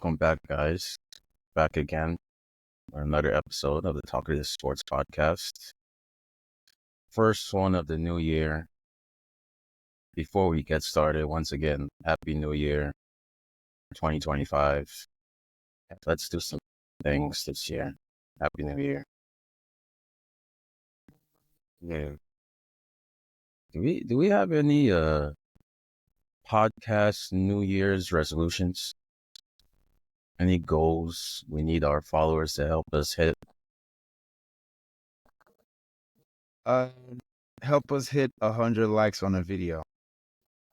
Welcome back, guys. Back again for another episode of the Talkative Sports podcast. First one of the new year. Before we get started, once again, Happy New Year 2025. Let's do some things this year. Happy New Year. Yeah. Do we have any podcast New Year's resolutions? Any goals we need our followers to help us hit? Help us hit 100 likes on a video.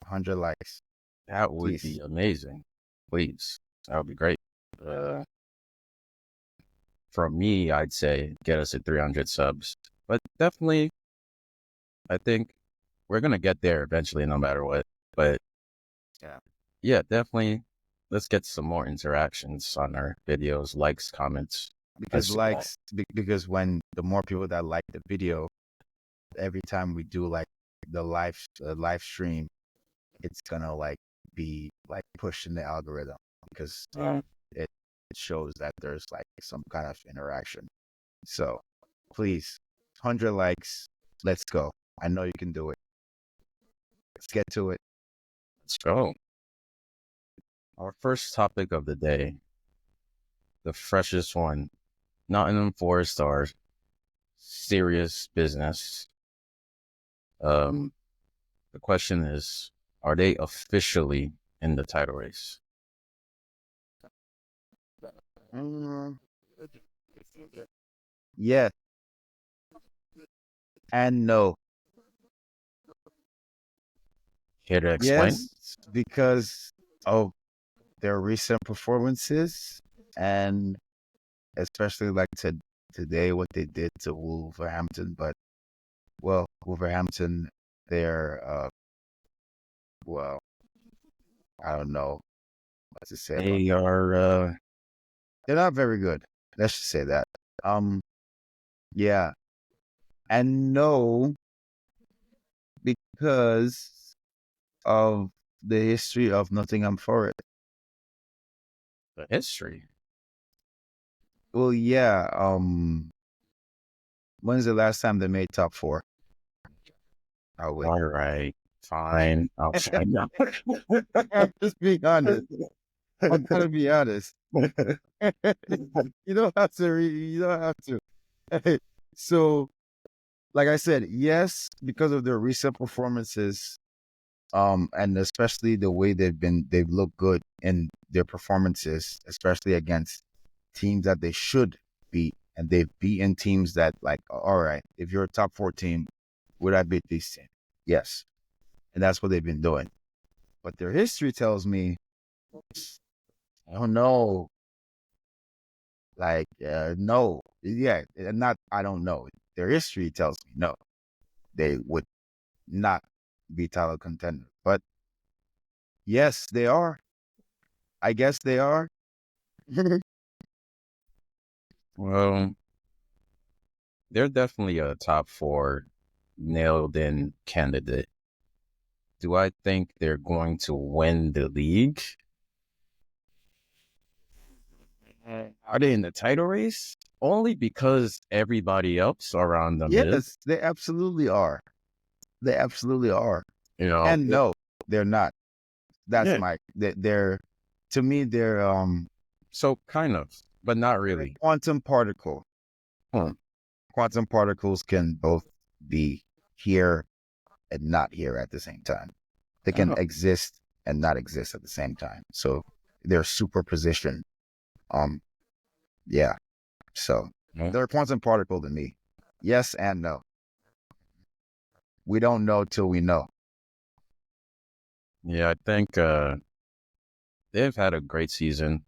100 likes. That would Please. be amazing. Please. That would be great. From me, I'd say get us at 300 subs. But definitely, I think we're going to get there eventually no matter what. But yeah, definitely, let's get some more interactions on our videos, likes, comments. Because when the more people that like the video, every time we do like the live stream, it's gonna like be like pushed in the algorithm because it shows that there's like some kind of interaction. So please, 100 likes, let's go. I know you can do it. Let's get to it. Let's go. Our first topic of the day, the freshest one, Nottingham Forest are serious business. The question is, are they officially in the title race? Yes and no. Here to explain? Yes, because of their recent performances and especially like today what they did to Wolverhampton. But Wolverhampton, they're I don't know what to say. They are they're not very good. Let's just say that. Yeah. And no, because of the history of Nottingham Forest. the history. Well, yeah. When's the last time they made top 4? All right, fine. I'll try now. I'm just being honest. I'm gonna be honest. You don't have to. You don't have to. So, like I said, yes, because of their recent performances, and especially the way they've looked good in their performances, especially against teams that they should beat, and they've beaten teams that, like, all right, if you're a top 4 team, would I beat these teams? Yes, and that's what they've been doing. But their history tells me, I don't know. Like, no, yeah, not. I don't know. Their history tells me no, they would not be title contender. But yes, they are. I guess they are. Well, they're definitely a top 4 nailed-in candidate. Do I think they're going to win the league? Are they in the title race? Only because everybody else around them is. Yes, they absolutely are. They absolutely are. You know, And no, they're not. That's yeah. they're to me they're So kind of, but not really. Quantum particle. Quantum particles can both be here and not here at the same time. They can exist and not exist at the same time. So they're superposition. Yeah. So they're a quantum particle to me. Yes and no. We don't know till we know. Yeah, I think they've had a great season.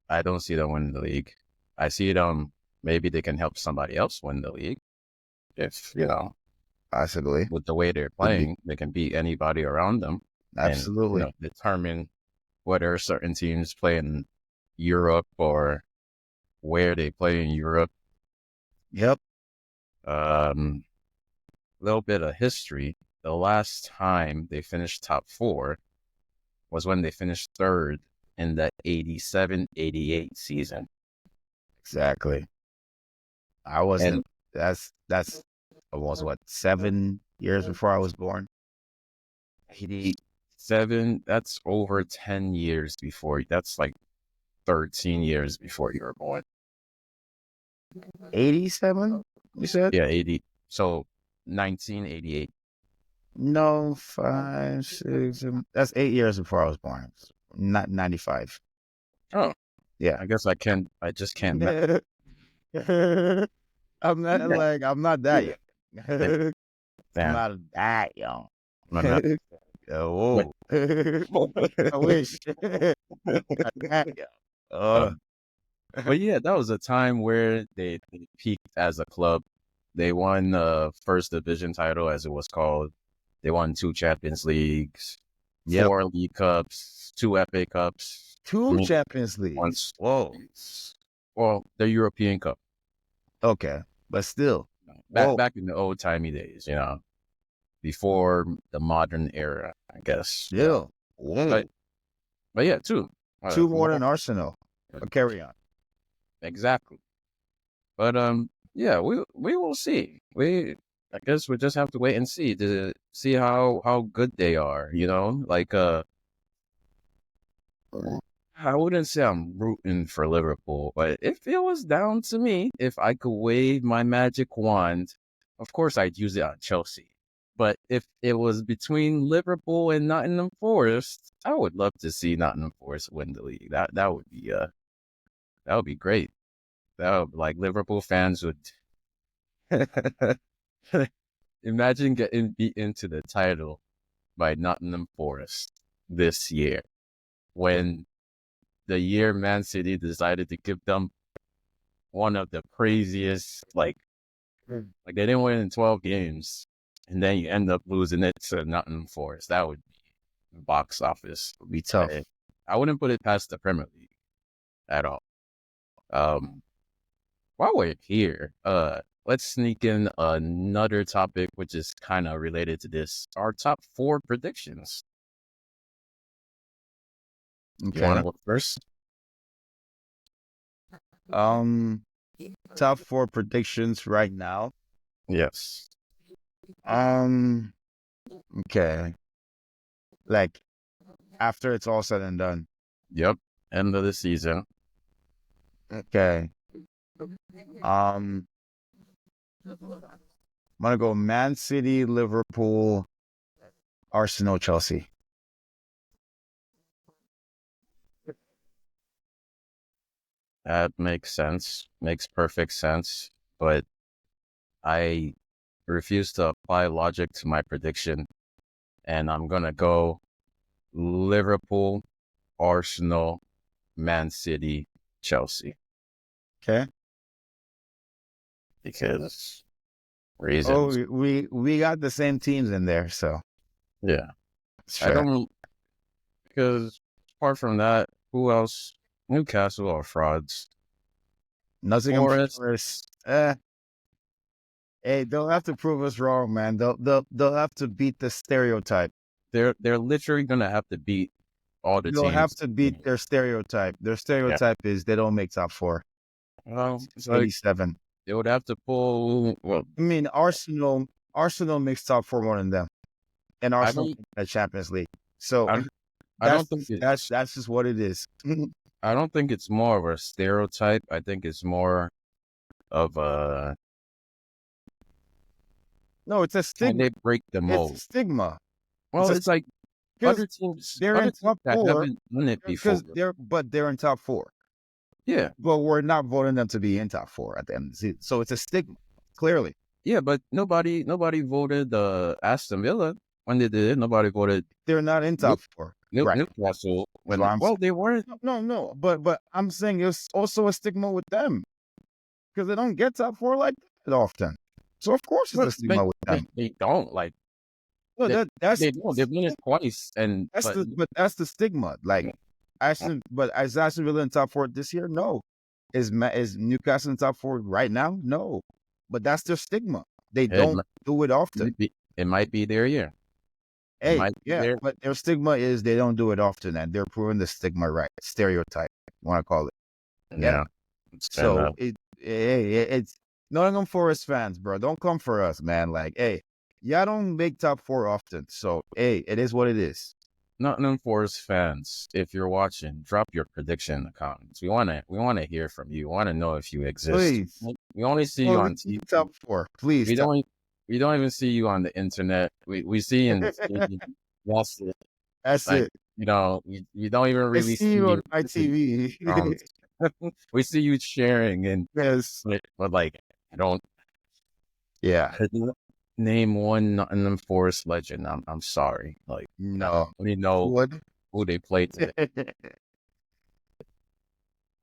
I don't see them winning the league. I see them, maybe they can help somebody else win the league. If, possibly, with the way they're playing, they can beat anybody around them. Absolutely. And, determine whether certain teams play in Europe or where they play in Europe. Yep. A little bit of history. The last time they finished top 4 was when they finished 3rd in the 87-88 season. Exactly. I wasn't. That's was what 7 years before I was born. 87. That's over 10 years before. That's like 13 years before you were born. 87. You said? Yeah, 80. So 1988. No, 5, 6. That's 8 years before I was born. Not 95. Oh, Yeah. I guess I just can't. I'm not that young. I'm Damn. not that young. I'm not. Whoa. I wish. Not that young. But yeah, that was a time where they peaked as a club. They won the first division title, as it was called. They won 2 Champions Leagues, 4 League Cups, 2 FA Cups, 2 Champions League. once. Whoa. Well, the European Cup. Okay, but still, Back in the old timey days, before the modern era, I guess. Still, but yeah, 2. 2 more than Arsenal. But carry on. Exactly. But yeah, we will see. I guess we just have to wait and see to see how good they are. Like I wouldn't say I'm rooting for Liverpool, but if it was down to me, if I could wave my magic wand, of course I'd use it on Chelsea. But if it was between Liverpool and Nottingham Forest, I would love to see Nottingham Forest win the league. That would be great. Like Liverpool fans would imagine getting beaten to the title by Nottingham Forest this year, when the year Man City decided to give them one of the craziest, like they didn't win in 12 games, and then you end up losing it to Nottingham Forest. That would be box office. Would be tough. I wouldn't put it past the Premier League at all. While we're here, let's sneak in another topic which is kind of related to this. Our top 4 predictions. Okay. You want to go first? Top 4 predictions right now. Yes. Okay. Like after it's all said and done. Yep. End of the season. Okay. I'm gonna go Man City, Liverpool, Arsenal, Chelsea. That makes sense. Makes perfect sense. But I refuse to apply logic to my prediction. And I'm going to go Liverpool, Arsenal, Man City, Chelsea. Okay. Because reasons. Oh, we got the same teams in there, so. Yeah. Sure. I don't, because apart from that, who else? Newcastle are frauds. Nottingham Forest. Hey, they'll have to prove us wrong, man. They'll have to beat the stereotype. They're literally gonna have to beat all the teams. They'll have to beat their stereotype. Their stereotype is they don't make top 4. Well, it's 87. They would have to pull. Well, I mean, Arsenal makes top 4 more than them, and Arsenal the Champions League. So I don't think that's just what it is. I don't think it's more of a stereotype. I think it's more of a. No, it's a stigma. They break the mold. It's a stigma. Well, it's like other teams. They're in top 4. Haven't done it before. They're in top 4. Yeah, but we're not voting them to be in top 4 at the end of the season. So it's a stigma, clearly. Yeah, but nobody voted Aston Villa when they did it. Nobody voted. They're not in top 4. Newcastle. They weren't. No. But I'm saying it's also a stigma with them because they don't get top 4 like that often. So of course it's a stigma with them. They don't like. No, they don't. They've won it twice, and but that's the stigma. Like Aston Villa in top 4 this year? No. Is Newcastle in top 4 right now? No. But that's their stigma. They don't do it often. It might be their year. Hey, might be yeah, there. but their stigma is they don't do it often, and they're proving the stigma right. Stereotype, you want to call it. Yeah. Yeah, it's kind So of it's Nottingham Forest fans, bro. Don't come for us, man. Like, hey, y'all don't make top four often. So, hey, it is what it is. Nottingham Forest fans. If you're watching, drop your prediction in the comments. We wanna hear from you. We want to know if you exist. Please. We only see you Well, on TV. top four. Please. We don't we don't even see you on the internet. We see you in the stadium. That's it. That's Like, it. you don't even I really see you see on my TV. grounds. We see you sharing and Yes. but like I don't Yeah. could you name one Nottingham Forest legend. I'm sorry. Like No. let me know Would. who they played today.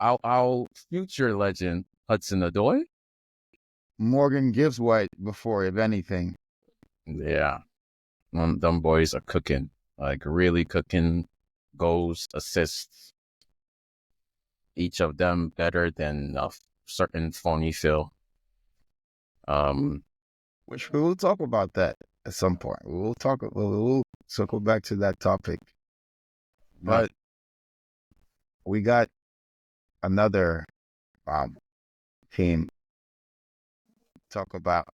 Our future legend, Hudson Odoi. Morgan Gibbs White before, if anything. Yeah. Them boys are cooking. Like really cooking goals, assists. Each of them better than a certain phony Phil. Which we will talk about that at some point. We'll circle back to that topic. Not But we got another team talk about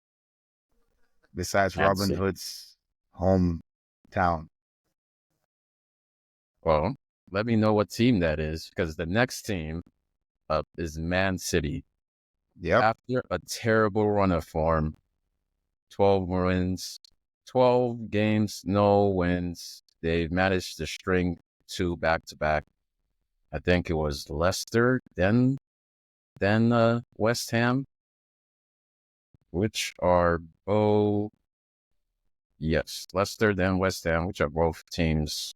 besides Robin fancy. Hood's hometown. Well, let me know what team that is, because the next team up is Man City. Yep. After a terrible run of form, 12 wins, 12 games, no wins. They've managed to string 2 back-to-back. I think it was Leicester, then West Ham, which are both, yes, Leicester, then West Ham, which are both teams,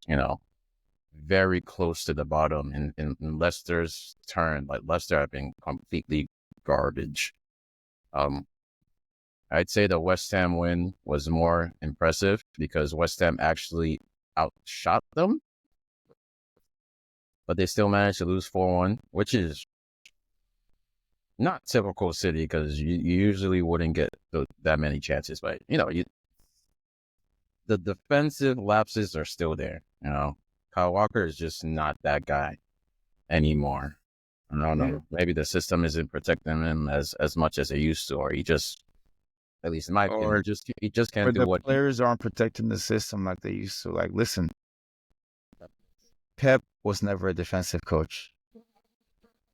very close to the bottom in Leicester's turn. Like Leicester have been completely garbage. I'd say the West Ham win was more impressive because West Ham actually outshot them, but they still managed to lose 4-1, which is not typical City because you usually wouldn't get that many chances. But, the defensive lapses are still there. Kyle Walker is just not that guy anymore. I don't know. Maybe the system isn't protecting him as much as it used to, or he just, at least in my opinion, he just can't do the what players aren't protecting the system like they used to. Like, listen, Pep was never a defensive coach.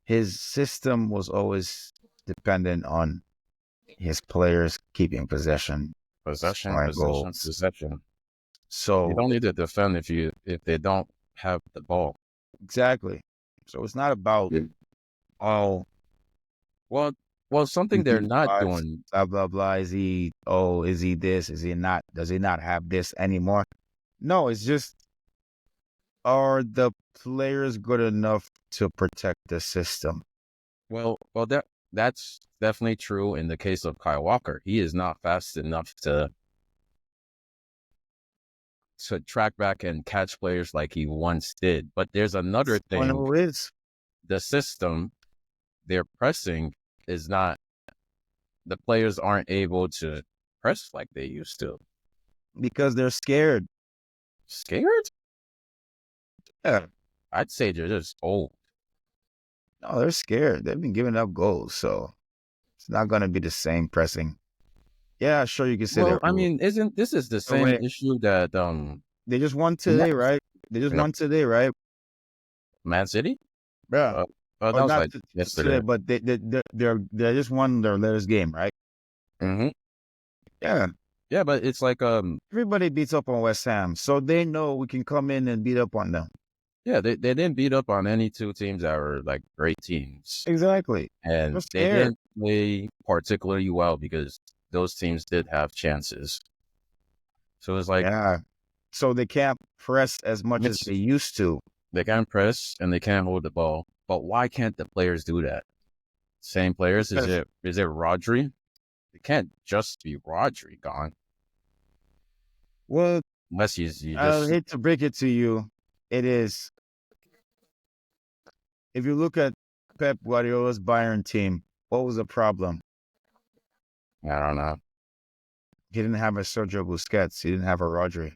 His system was always dependent on his players keeping possession, possession. goals. You So don't need to defend if they don't have the ball. exactly. So it's not about Well, something they're not doing. blah blah blah. Is he this? Is he not? Does he not have this anymore? No, it's just, are the players good enough to protect the system? Well, that's definitely true in the case of Kyle Walker. He is not fast enough to track back and catch players like he once did. But there's another thing. Who is? The system they're pressing is not, the players aren't able to press like they used to. Because they're scared. Scared? Yeah. I'd say they're just old. No, they're scared. They've been giving up goals, so it's not going to be the same pressing. Yeah, sure, you can say Well, that. I mean, isn't this is the same issue that they just won today, right? They just won today, right? Man City? Yeah. That was like yesterday. But they just won their latest game, right? Mm-hmm. Yeah. Yeah, but it's like everybody beats up on West Ham, so they know we can come in and beat up on them. Yeah, they didn't beat up on any two teams that were like great teams. Exactly. And they didn't play particularly well because those teams did have chances. So it's like, yeah. So they can't press as much as they used to. They can't press and they can't hold the ball. But why can't the players do that? Same players? Is it Rodri? It can't just be Rodri gone. Well, unless you just... I hate to break it to you, it is. If you look at Pep Guardiola's Bayern team, what was the problem? I don't know. He didn't have a Sergio Busquets. He didn't have a Rodri.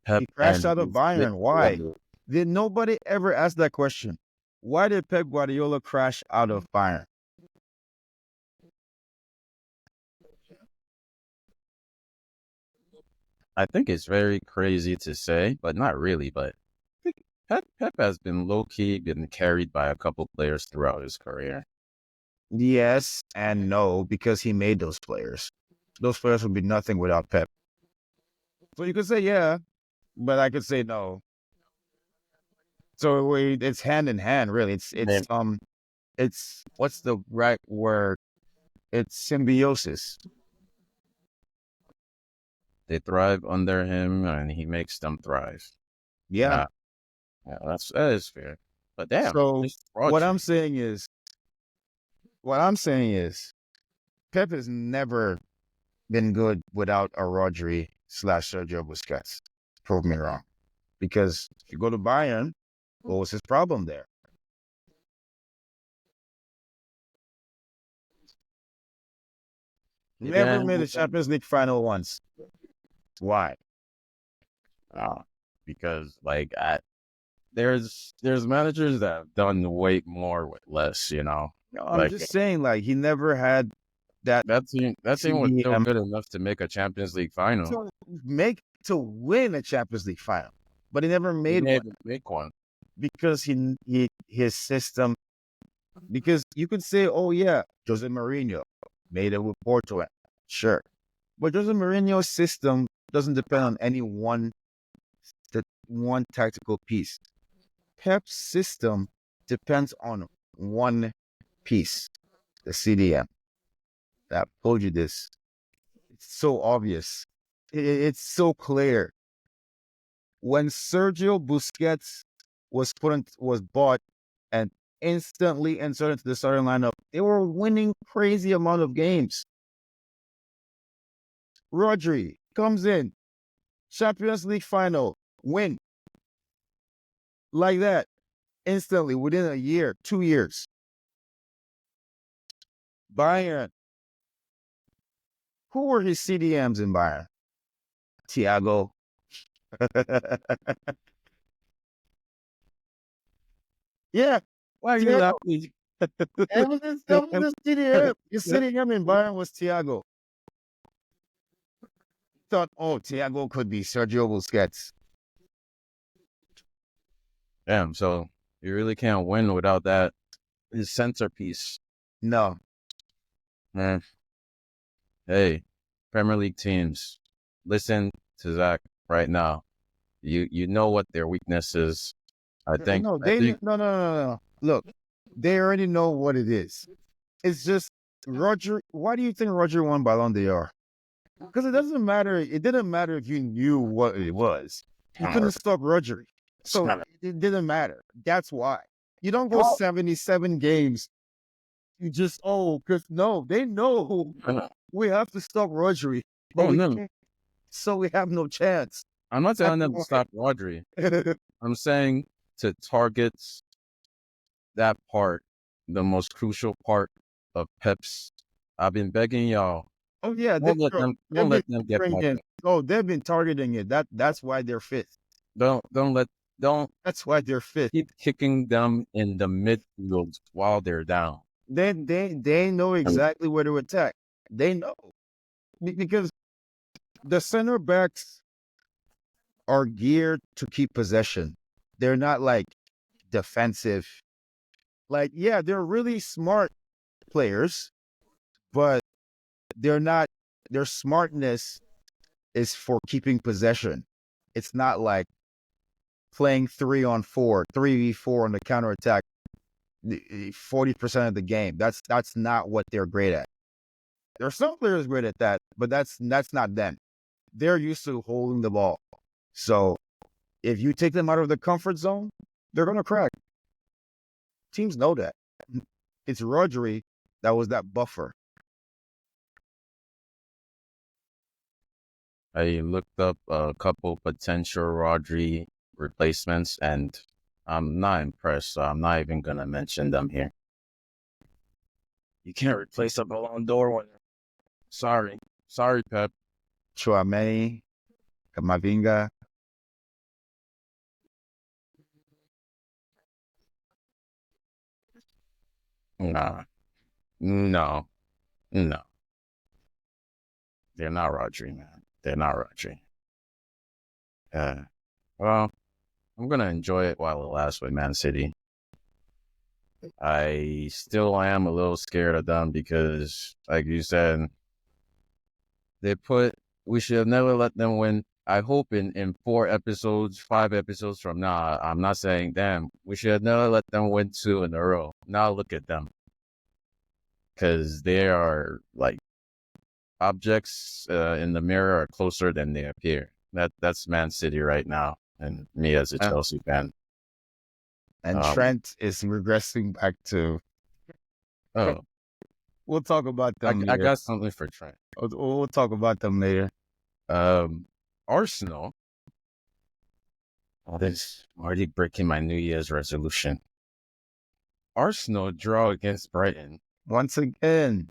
Pep He crashed and out of his Nick Bayern. Why? Guardiola. Did nobody ever ask that question? Why did Pep Guardiola crash out of Bayern? I think it's very crazy to say, but not really. But I think Pep has been low key been carried by a couple players throughout his career. Yes and no, because he made those players. Those players would be nothing without Pep. So you could say yeah, but I could say no. So it's hand in hand, really. It's what's the right word? It's symbiosis. They thrive under him, and he makes them thrive. Yeah. Yeah, that is fair. But damn, So this what Rodri, I'm saying is, what I'm saying is, Pep has never been good without a Rodri slash Sergio Busquets. Prove me wrong. Because if you go to Bayern, what was his problem there? Never yeah, made a Champions League final once. Why? uh, because like there's managers that have done way more with less. No, I'm Like just saying, like, he never had that that team was still CDM good enough to make a Champions League final. to win a Champions League final, but he never He made didn't one even make one. because his system. Because you could say, oh yeah, Jose Mourinho made it with Porto, sure, but Jose Mourinho's system doesn't depend on any one tactical piece. Pep's system depends on one piece, the CDM. That told you this. It's so obvious. It's so clear. When Sergio Busquets was bought and instantly inserted into the starting lineup, they were winning crazy amount of games. Rodri comes in, Champions League final, win like that instantly within a year, 2 years. Bayern, who were his CDMs in Bayern? Thiago. Yeah, Why are you Thiago. laughing? That was his CDM. His CDM in Bayern was Thiago. Thought, oh, Thiago could be Sergio Busquets. Damn, so you really can't win without that his centerpiece. No. Man, hey, Premier League teams, listen to Zach right now. You know what their weakness is. I think No, I think no. Look, they already know what it is. It's just Roger. Why do you think Roger won Ballon d'Or? Because it doesn't matter. It didn't matter if you knew what it was. You couldn't stop Roger. So it didn't matter. That's why. You don't go 77 games. You just, because no, they know we have to stop Rodri, but we no. can't. So we have no chance. I'm not telling them to That's stop Rodri. why. I'm saying to target that part, the most crucial part of Pep's. I've been begging y'all. Oh yeah, Don't let them get back targeting. in. Oh, they've been targeting it. That's why they're fifth. Don't That's why they're fifth. keep kicking them in the midfield while they're down. They know exactly where to attack. They know because the center backs are geared to keep possession. They're not like defensive. Like, yeah, they're really smart players, but they're not. Their smartness is for keeping possession. It's not like playing 3-on-4, 3v4 on the counterattack 40% of the game. That's not what they're great at. There are some players great at that, but that's not them. They're used to holding the ball. So if you take them out of the comfort zone, they're gonna crack. Teams know that. It's Rodri that was that buffer. I looked up a couple potential Rodri replacements, and I'm not impressed, so I'm not even gonna mention them here. You can't replace a Ballon d'Or winner. Sorry, Pep. Chouameni, Kamavinga. Nah, no, no. They're not Rodri, man. They're not Rodri. Well, I'm gonna enjoy it while it lasts with Man City. I still am a little scared of them because, like you said, we should have never let them win. I hope in 4 episodes, 5 episodes from now, I'm not saying, damn, we should have never let them win 2 in a row. Now look at them. Because they are like objects in the mirror are closer than they appear. That's Man City right now, and me as a Chelsea fan. And Trent is regressing back to. Oh, We'll talk about them later. I got something for Trent. We'll talk about them later. Arsenal. Oh, this already breaking my New Year's resolution. Arsenal draw against Brighton. Once again.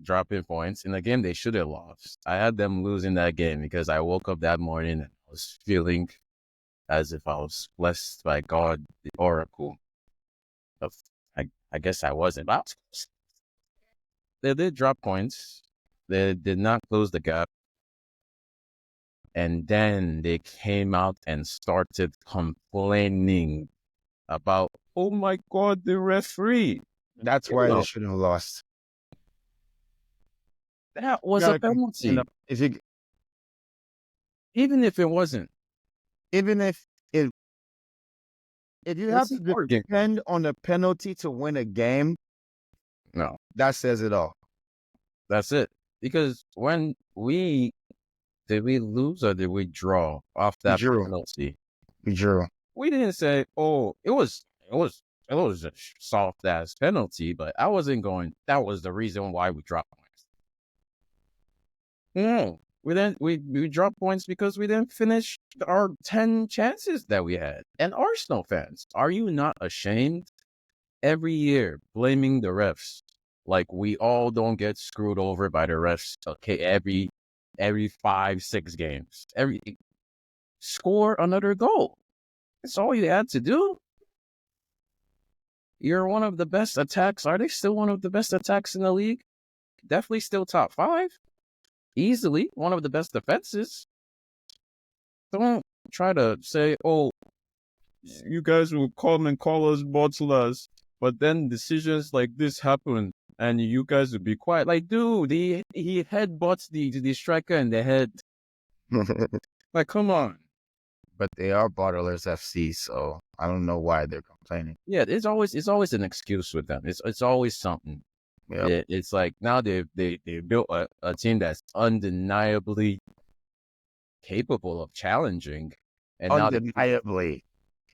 Dropping points in a game they should have lost. I had them losing that game because I woke up that morning and I was feeling as if I was blessed by God, the oracle. I guess I wasn't. But they did drop points. They did not close the gap. And then they came out and started complaining about, oh my God, the referee. That's why they should have lost. That was a penalty. Even if it wasn't. Even if you have to depend on a penalty to win a game, no, that says it all. That's it. Because did we lose or did we draw off that penalty? We drew. We didn't say, oh, it was a soft ass penalty, but I wasn't going. That was the reason why we dropped points. No, we dropped points because we didn't finish our 10 chances that we had. And Arsenal fans, are you not ashamed? Every year blaming the refs, like we all don't get screwed over by the refs. Okay, every 5-6 games, score another goal. That's all you had to do. You're one of the best attacks. Are they still one of the best attacks in the league? Definitely still top 5. Easily one of the best defenses. Don't try to say, oh, you guys will come and call us bottlers, but then decisions like this happen and you guys would be quiet. Like, dude, he headbutts the striker in the head. Like, come on. But they are Bottlers FC, so I don't know why they're complaining. Yeah, it's always an excuse with them. It's always something. Yep. It's like now they built a team that's undeniably capable of challenging, and undeniably,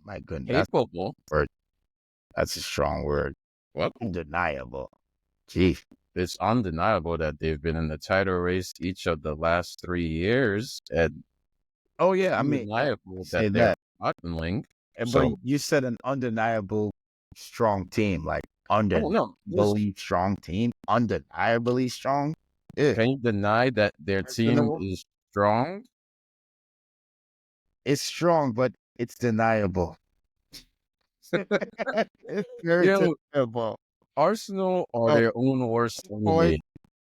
my goodness, capable. That's a strong word. What? Undeniable. Gee, it's undeniable that they've been in the title race each of the last 3 years, and oh yeah, I mean, undeniable that they're battling. But you said an undeniable strong team, like undeniably strong team, undeniably strong. Yeah. Can you deny that their team is strong? It's strong, but it's deniable. It's very deniable. Arsenal are their own worst enemy.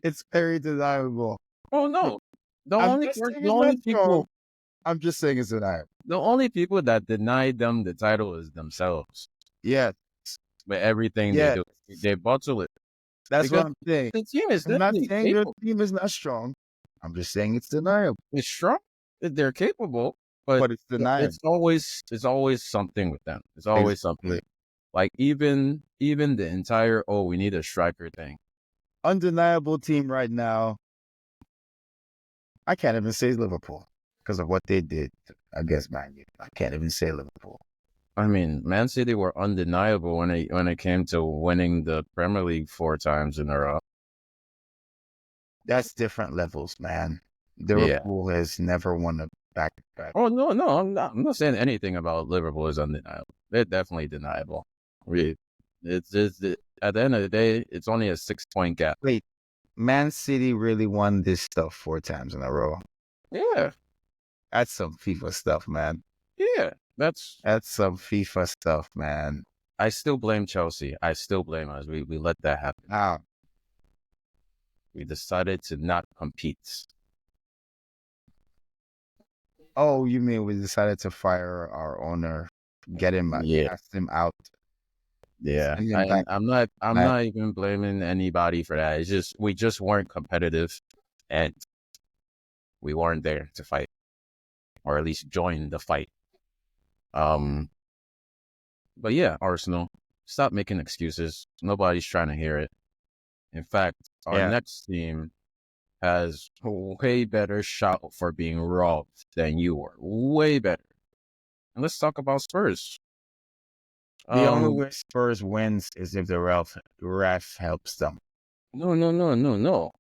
It's very deniable. Oh no, the only people. I'm just saying it's deniable. The only people that deny them the title is themselves. Yeah. But everything they do, they bottle it. That's what I'm saying. The team is I'm not saying your team is not strong. I'm just saying it's deniable. It's strong. They're capable, but it's deniable. It's always something with them. It's always something. Like even the entire we need a striker thing. Undeniable team right now. I can't even say Liverpool because of what they did against Man U. I can't even say Liverpool. I mean, Man City were undeniable when it came to winning the Premier League 4 times in a row. That's different levels, man. Liverpool has never won a back-to-back. Oh no, I'm not saying anything about Liverpool is undeniable. They're definitely deniable. It's at the end of the day, it's only a 6-point gap. Wait, Man City really won this stuff 4 times in a row. Yeah. That's some FIFA stuff, man. Yeah, That's some FIFA stuff, man. I still blame Chelsea. I still blame us. We let that happen. Wow. We decided to not compete. Oh, you mean we decided to fire our owner, get him, Yeah, cast him out, yeah. send him And back? I'm Back. not even blaming anybody for that. It's just we just weren't competitive, and we weren't there to fight, or at least join the fight. But yeah, Arsenal, stop making excuses. Nobody's trying to hear it. In fact, our Yeah. next team has a way better shot for being robbed than you were. Way better. And let's talk about Spurs. The only way Spurs wins is if the ref helps them. No.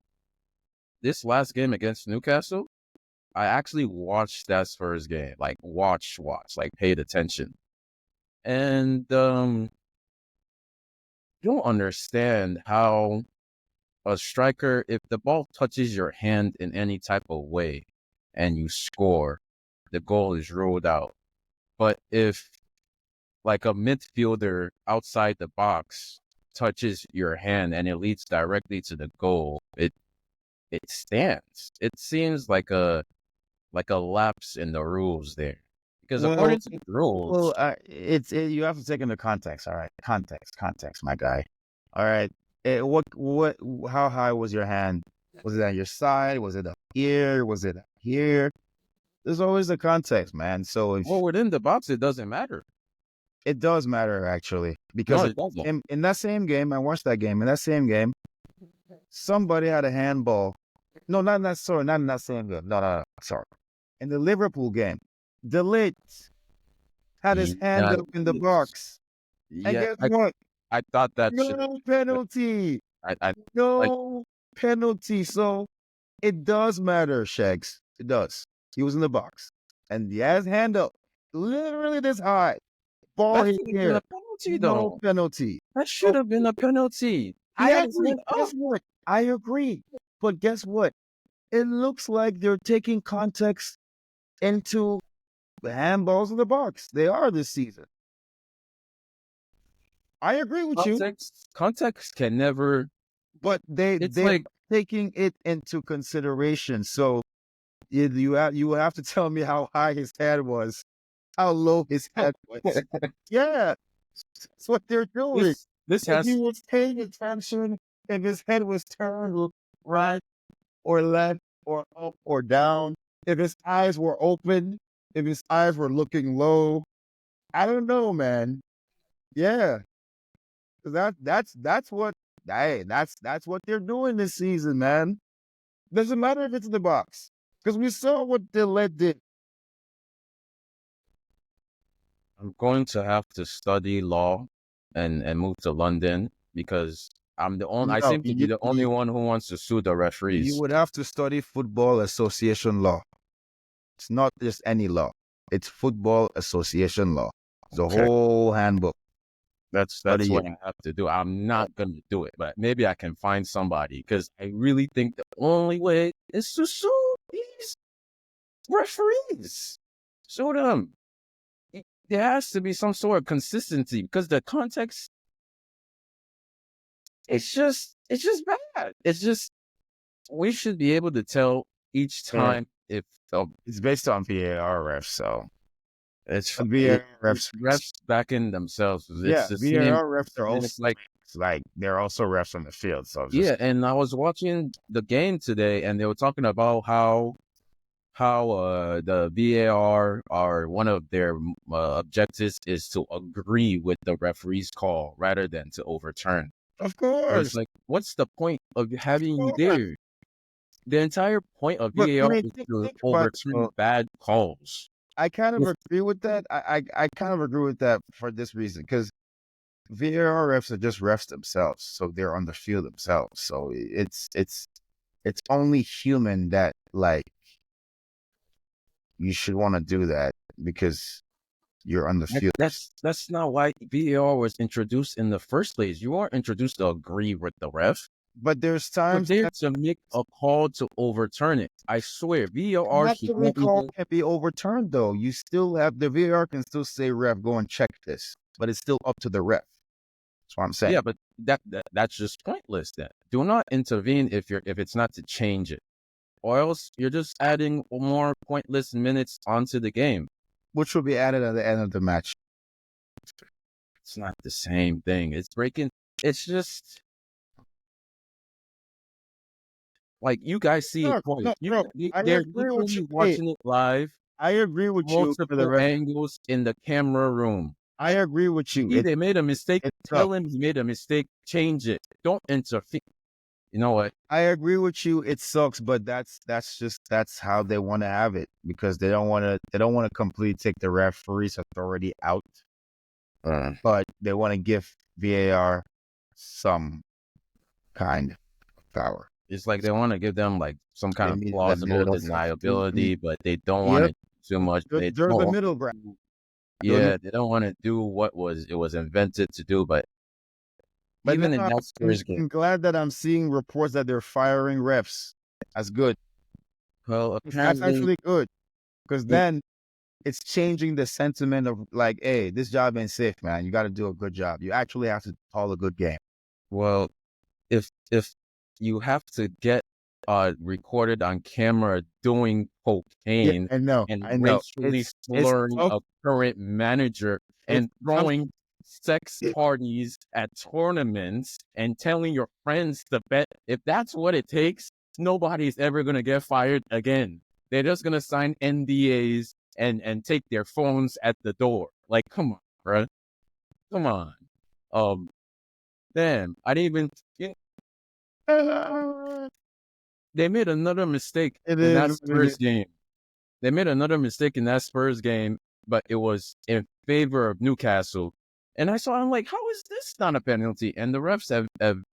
This last game against Newcastle, I actually watched that Spurs game. Like watch, like paid attention. And you don't understand how a striker, if the ball touches your hand in any type of way and you score, the goal is ruled out. But if like a midfielder outside the box touches your hand and it leads directly to the goal, it stands. It seems like a lapse in the rules there. Because according to the rules, You have to take into context. All right, context, my guy. All right, how high was your hand? Was it on your side? Was it up here? Was it up here? There's always a context, man. So if within the box, it doesn't matter. it does matter actually, because No, it doesn't. in that same game, I watched that game. In that same game, somebody had a handball. No, not in that. Sorry, not in that same game. No. Sorry, in the Liverpool game, De Ligt had his hand Yeah, up in the box. And yeah, guess what? I thought that should. No penalty. I like No penalty. So it does matter, Shags. It does. He was in the box. And he has hand up. Literally this high. Ball that hit should have been here. a penalty No though. penalty. That should have been a penalty. He I had his agree. hand up. Guess what? I agree. But guess what? It looks like they're taking context into the handballs in the box. They are this season. I agree with you. Context can never. But they're taking it into consideration. So you have to tell me how high his head was, how low his head was. Yeah, that's what they're doing. This If has he was paying attention, if his head was turned right or left or up or down, if his eyes were open, if his eyes were looking low, I don't know, man. Yeah, that's what that's what they're doing this season, man. Doesn't matter if it's in the box, because we saw what Dillette did. I'm going to have to study law and move to London because I'm the only. I No, seem to be the only one who wants to sue the you referees. would have to study football association law. It's not just any law. It's football association law. The Okay. whole handbook. That's what I have to do. I'm not going to do it, but maybe I can find somebody because I really think the only way is to sue these referees. Sue them. There has to be some sort of consistency because the context, it's just bad. It's just, we should be able to tell each time if it's based on VAR refs, so it's VAR refs backing themselves. Yeah, VAR refs are also like they're also refs on the field. So yeah, and I was watching the game today, and they were talking about how the VAR are one of their objectives is to agree with the referee's call rather than to overturn. Of course, it's like, what's the point of having you there? The entire point of VAR is to overturn bad calls. I kind of agree with that. I kind of agree with that for this reason, because VAR refs are just refs themselves, so they're on the field themselves. So it's only human that like you should want to do that because you're on the field. That's not why VAR was introduced in the first place. You weren't introduced to agree with the ref. But there's For times there that to make a call to overturn it. I swear, VAR not should every not call even. can be overturned, though. You still have the VAR can still say, "Ref, go and check this," but it's still up to the ref. That's what I'm saying. Yeah, but that's just pointless. Then do not intervene if it's not to change it, or else you're just adding more pointless minutes onto the game. Which will be added at the end of the match. It's not the same thing. It's breaking. It's just like you guys see it No, twice. no, bro. I They're agree with you. literally Hey, watching it live, I agree with you for the multiple ref. angles in the camera room. I agree with you. See, they made a mistake. It's up. Tell him he made a mistake. Change it. Don't interfere. You know what? I agree with you. It sucks, but that's how they want to have it because they don't want to completely take the referee's authority out, but they want to give VAR some kind of power. It's like they want to give them like some kind They of need that plausible middle. deniability, but they don't want Yep, to do too much. They there's the don't. middle ground. Yeah, they don't want to do what it was invented to do. But But even in now that Spurs game, I'm glad that I'm seeing reports that they're firing refs. That's good. well, That's apparently, actually good because then it's changing the sentiment of like, hey, this job ain't safe, man. You got to do a good job. You actually have to call a good game. well, if you have to get recorded on camera doing cocaine I know. and I know. racially It's slurring tough. a current manager It's and tough. throwing sex parties at tournaments and telling your friends to bet, if that's what it takes, nobody's ever gonna get fired again. They're just gonna sign NDAs and take their phones at the door. Like, come on, bro. Come on. Damn, I didn't even. They made another mistake It in that is what it Spurs is. game. They made another mistake in that Spurs game, but it was in favor of Newcastle. And I'm like, how is this not a penalty? And the refs have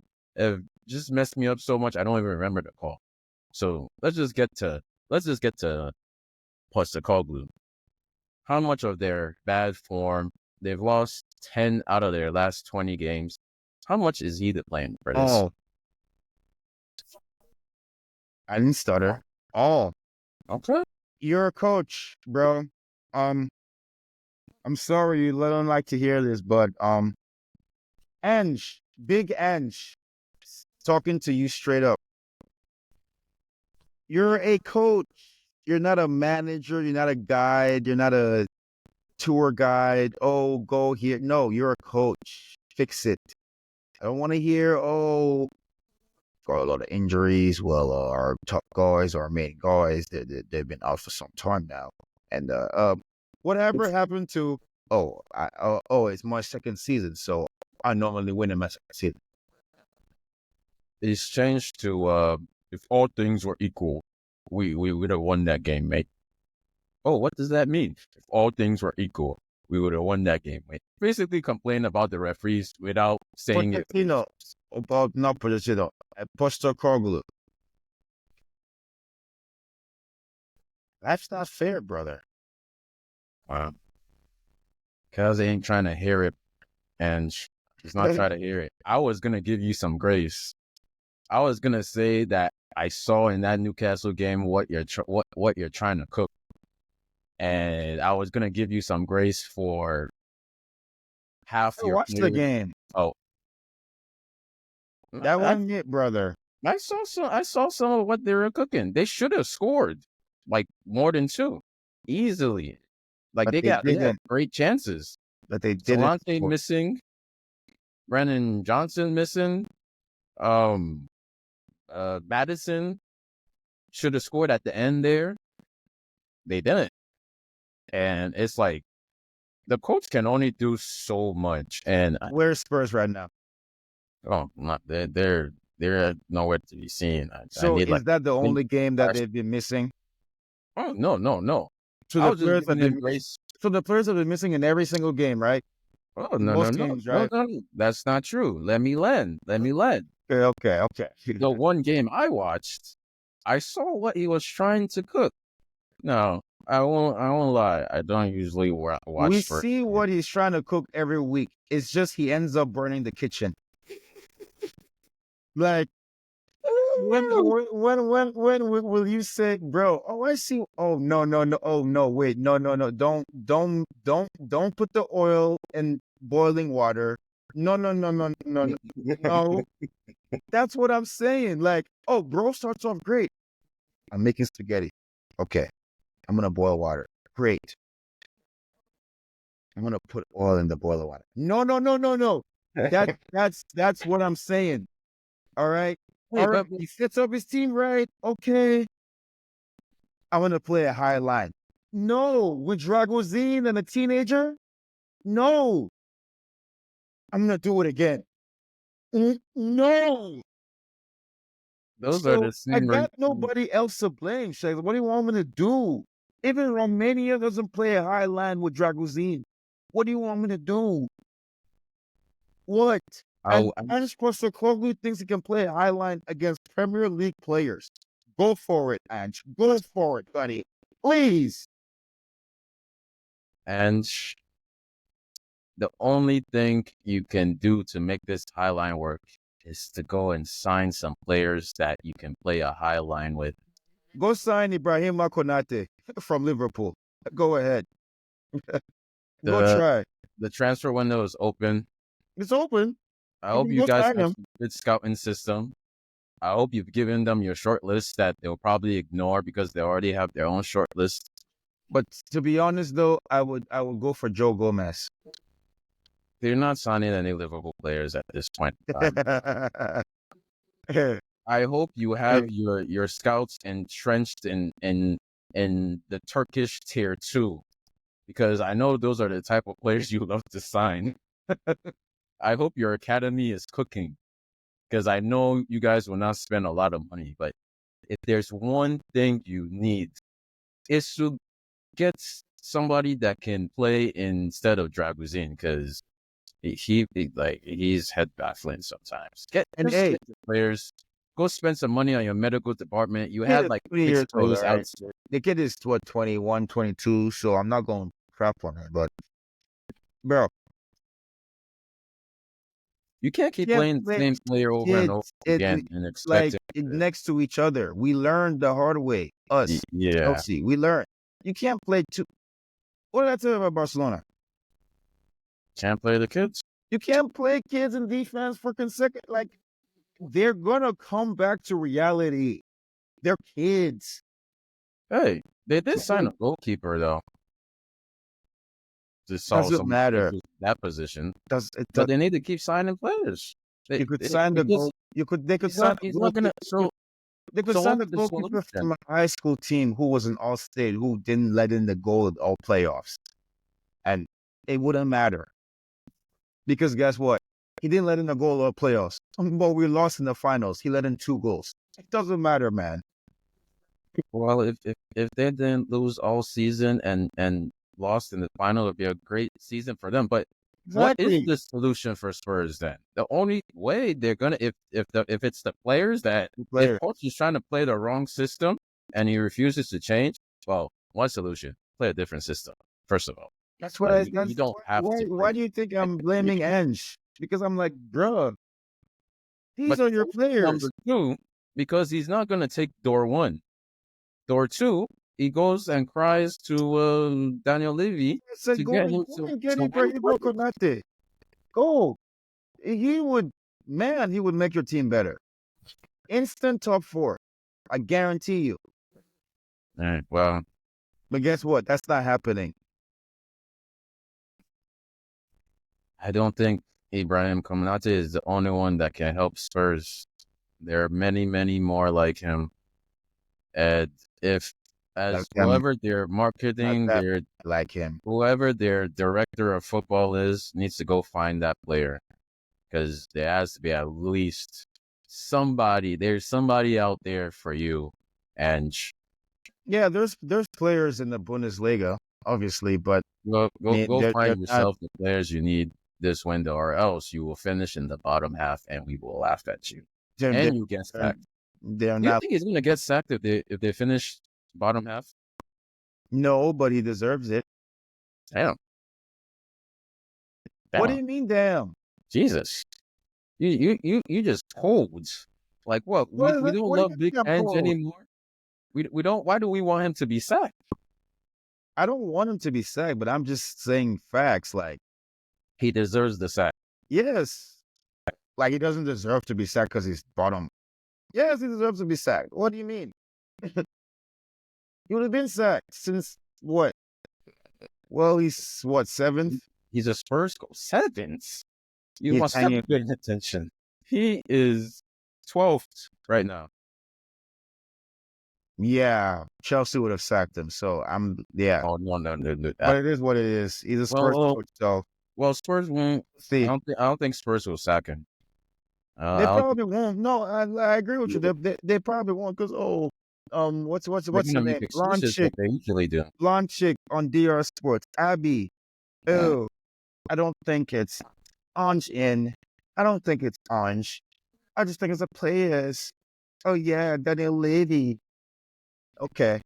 just messed me up so much I don't even remember the call. So let's just get to Postecoglou. How much of their bad form? They've lost 10 out of their last 20 games. How much is he to blame for this? Oh, I didn't stutter. Oh, Okay. you're a coach, bro. I'm sorry you don't like to hear this, but Ange, big Ange, talking to you straight up. You're a coach. You're not a manager. You're not a guide. You're not a tour guide. Oh, go here. No, you're a coach. Fix it. I don't want to hear, oh, got a lot of injuries. Well, our top guys, our main guys, they've been out for some time now. And whatever happened to, it's my second season, so I normally win in my second season. It's changed to if all things were equal, we would have won that game, mate. Oh, what does that mean? If all things were equal, we would have won that game, mate. Basically complain about the referees without saying it. About not Pochettino, Postecoglou. That's not fair, brother. Wow. Cause ain't trying to hear it, and he's not trying to hear it. I was gonna give you some grace. I was gonna say that I saw in that Newcastle game what you're trying to cook, and I was gonna give you some grace for half your Watch the game. Oh, That wasn't it, brother. I saw some of what they were cooking. They should have scored like more than two, easily. Like But they had great chances. But they didn't. Solante missing, Brennan Johnson missing, Madison should have scored at the end there. They didn't. And it's like the coach can only do so much. And where's Spurs right now? Oh, not they're nowhere to be seen. So is that the only game that they've been missing? Oh no. So the players have been missing in every single game, right? Oh no, games, right? No, that's not true. Let me land. Okay. The one game I watched, I saw what he was trying to cook. No, I won't lie. I don't usually watch. We see what he's trying to cook every week. It's just he ends up burning the kitchen. Like when will you say, bro? Oh, I see. Oh no. Oh no, wait, no. Don't put the oil in boiling water. No. That's what I'm saying. Like, oh, bro starts off great. I'm making spaghetti. Okay, I'm gonna boil water. Great. I'm gonna put oil in the boiler water. No. That's what I'm saying. All right. Hey, All right. but He sets up his team right. Okay. I'm gonna play a high line. No, with Dragozin and a teenager. No, I'm gonna do it again. No. those are So the I same. got nobody else to blame, Shay. What do you want me to do? Even Romania doesn't play a high line with Dragozin. What do you want me to do? What? And Ange Postecoglou thinks he can play a high line against Premier League players. Go for it, Ange. Go for it, buddy. Please. And the only thing you can do to make this high line work is to go and sign some players that you can play a high line with. Go sign Ibrahima Konate from Liverpool. Go ahead. Go try. The transfer window is open. It's open. I You hope can you go guys sign have him. a good scouting system. I hope you've given them your short list that they'll probably ignore because they already have their own short list. But to be honest, though, I would go for Joe Gomez. They're not signing any Liverpool players at this point in time. I hope you have your scouts entrenched in the Turkish tier 2, because I know those are the type of players you love to sign. I hope your academy is cooking, because I know you guys will not spend a lot of money, but if there's one thing you need, is to get somebody that can play instead of Draguzin, because he's head baffling sometimes. Get the players. Go spend some money on your medical department. You had like 20 6 years old, players out. The kid is what, 21, 22, so I'm not going crap on him, but bro, You can't keep playing the same player over and over again and expect like next to each other. We learned the hard way. Us, Yeah. Chelsea, we learned. You can't play two. What did I tell you about Barcelona? Can't play the kids. You can't play kids in defense for consecutive. Like, they're gonna come back to reality. They're kids. Hey, they did sign a goalkeeper though. Doesn't matter that position. But they need to keep signing players. You could sign the goal. They could sign. He's not gonna. They could sign the goalkeeper from a high school team who was an all-state, who didn't let in the goal at all playoffs, and it wouldn't matter, because guess what? He didn't let in the goal or playoffs. But we lost in the finals. He let in 2 goals. It doesn't matter, man. Well, if they didn't lose all season and lost in the final, it'd be a great season for them. But what is the solution for Spurs then? The only way they're gonna, if it's the players that if coach is trying to play the wrong system and he refuses to change, well, one solution: play a different system. First of all, that's what you don't have to. Why do you think I'm blaming Ange? Because I'm like, bro, these are your players. Number 2, because he's not gonna take door 1. Door 2, he goes and cries to Daniel Levy to get him to go. He would make your team better. Instant top 4. I guarantee you. All right, well. But guess what? That's not happening. I don't think Ibrahim Konate is the only one that can help Spurs. There are many, many more like him. And whoever their marketing, whoever their director of football is, needs to go find that player, because there has to be at least somebody. There's somebody out there for you, and there's players in the Bundesliga, obviously, but go find yourself the players you need this window, or else you will finish in the bottom half, and we will laugh at you. And you get sacked. Do you think he's going to get sacked if they finish bottom half? No, but he deserves it. Damn. What do you mean, damn? Jesus. You just cold. Like what? We don't What do love you Big think I'm Ange cold? anymore. We don't. Why do we want him to be sacked? I don't want him to be sacked, but I'm just saying facts. Like, He deserves the sack. yes, like he doesn't deserve to be sacked because he's bottom. Yes, he deserves to be sacked. What do you mean? He would have been sacked since what? Well, he's what, seventh? He's a Spurs goal. Seventh. You He's must have hanging. been attention. He is 12th right now. Yeah, Chelsea would have sacked him. So yeah. Oh no. But it is what it is. He's a Spurs Well, coach, so Spurs won't. see. I don't think Spurs will sack him. They I don't think probably won't. No, I agree with you. They probably won't because they're what's her gonna make name? Blonde excuses chick, like they usually do. blonde chick on DR Sports, Abby. Oh, I don't think it's Ange in. I don't think it's Ange. I just think it's a players. Oh yeah, Daniel Levy. Okay.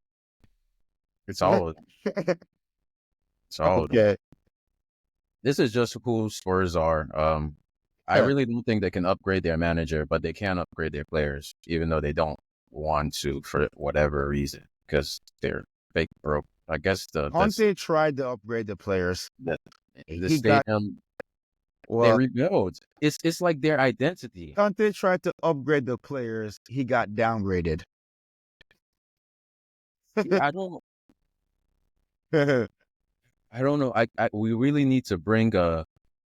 It's all. It's all. Okay. This is just who Spurs are. I really don't think they can upgrade their manager, but they can upgrade their players, even though they don't want to for whatever reason, because they're fake broke. I guess Conte tried to upgrade the players. the He got stadium they well. rebuild. It's like their identity. Conte tried to upgrade the players. He got downgraded. I don't know. We really need to bring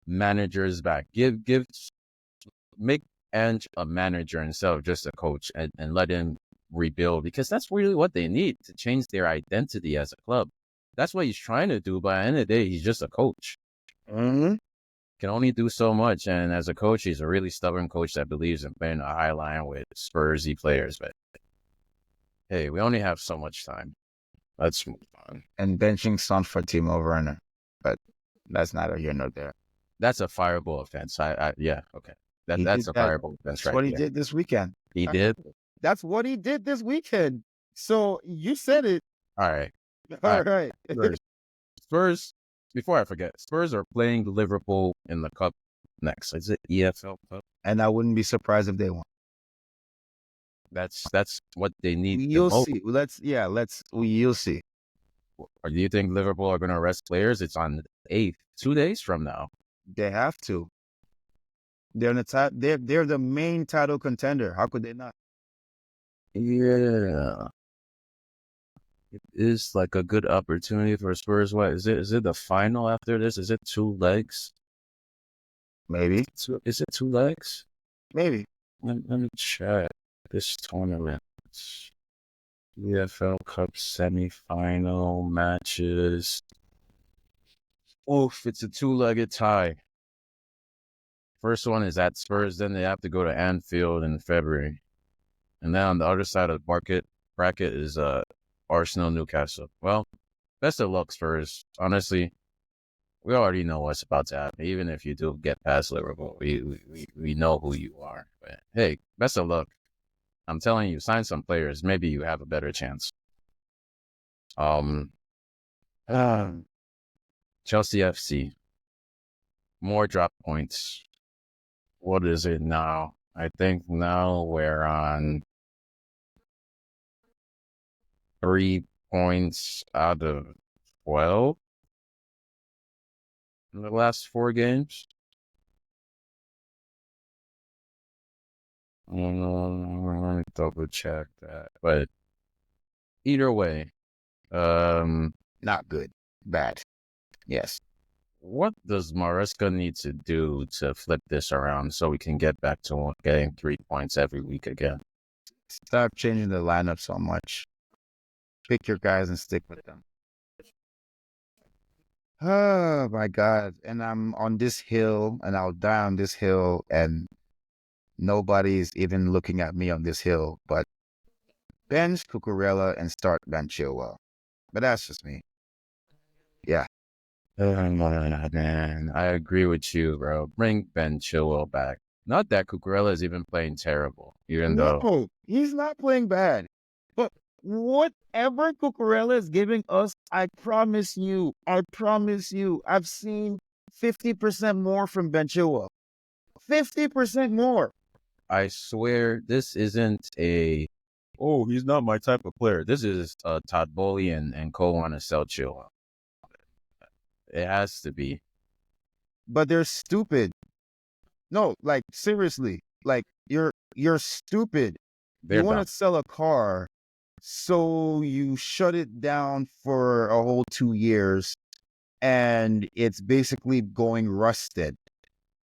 managers back. Make Ange a manager instead of just a coach, and let him rebuild, because that's really what they need to change their identity as a club. That's what he's trying to do. By the end of the day, he's just a coach. Mm-hmm. Can only do so much. And as a coach, he's a really stubborn coach that believes in playing a high line with Spursy players. But hey, we only have so much time. Let's move on. And benching Son for Timo Werner, but that's neither here nor there. That's a fireable offense. Yeah, okay. That's a fireable offense. That's what he did this weekend. He did. That's what he did this weekend. So you said it. All right. All right. Spurs. Before I forget, Spurs are playing Liverpool in the cup next. Is it EFL Cup? And I wouldn't be surprised if they won. That's what they need. You'll see. You'll see. Or do you think Liverpool are going to arrest players? It's on the 8th, 2 days from now. They have to. They're they're the main title contender. How could they not? Yeah. It is like a good opportunity for Spurs. What is it? Is it the final after this? Is it 2 legs? Maybe. Is it 2 legs? Maybe. Let me check this tournament. EFL Cup semi-final matches. Oof, it's a 2-legged tie. First one is at Spurs, then they have to go to Anfield in February. And then on the other side of the bracket is Arsenal, Newcastle. Well, best of luck, Spurs. Honestly, we already know what's about to happen. Even if you do get past Liverpool, we know who you are. But hey, best of luck. I'm telling you, sign some players. Maybe you have a better chance. Chelsea FC. More drop points. What is it now? I think now we're on 3 points out of 12 in the last 4 games. Let me double check that. But either way, Not good. Bad. Yes. What does Maresca need to do to flip this around so we can get back to getting 3 points every week again? Stop changing the lineup so much. Pick your guys and stick with them. Oh my God. And I'm on this hill and I'll die on this hill and nobody's even looking at me on this hill, but bench Cucurella and start Ben Chilwell. But that's just me. Yeah. Man, I agree with you, bro. Bring Ben Chilwell back. Not that Cucurella is even playing terrible, even though... No, he's not playing bad. But whatever Cucurella is giving us, I promise you, I've seen 50% more from Ben Chilwell. 50% more. I swear this isn't oh, he's not my type of player. This is Todd Bowley and co on a sell chill. It has to be. But they're stupid. No, like seriously, like you're stupid. They're You want dumb. to sell a car, so you shut it down for a whole 2 years, and it's basically going rusted.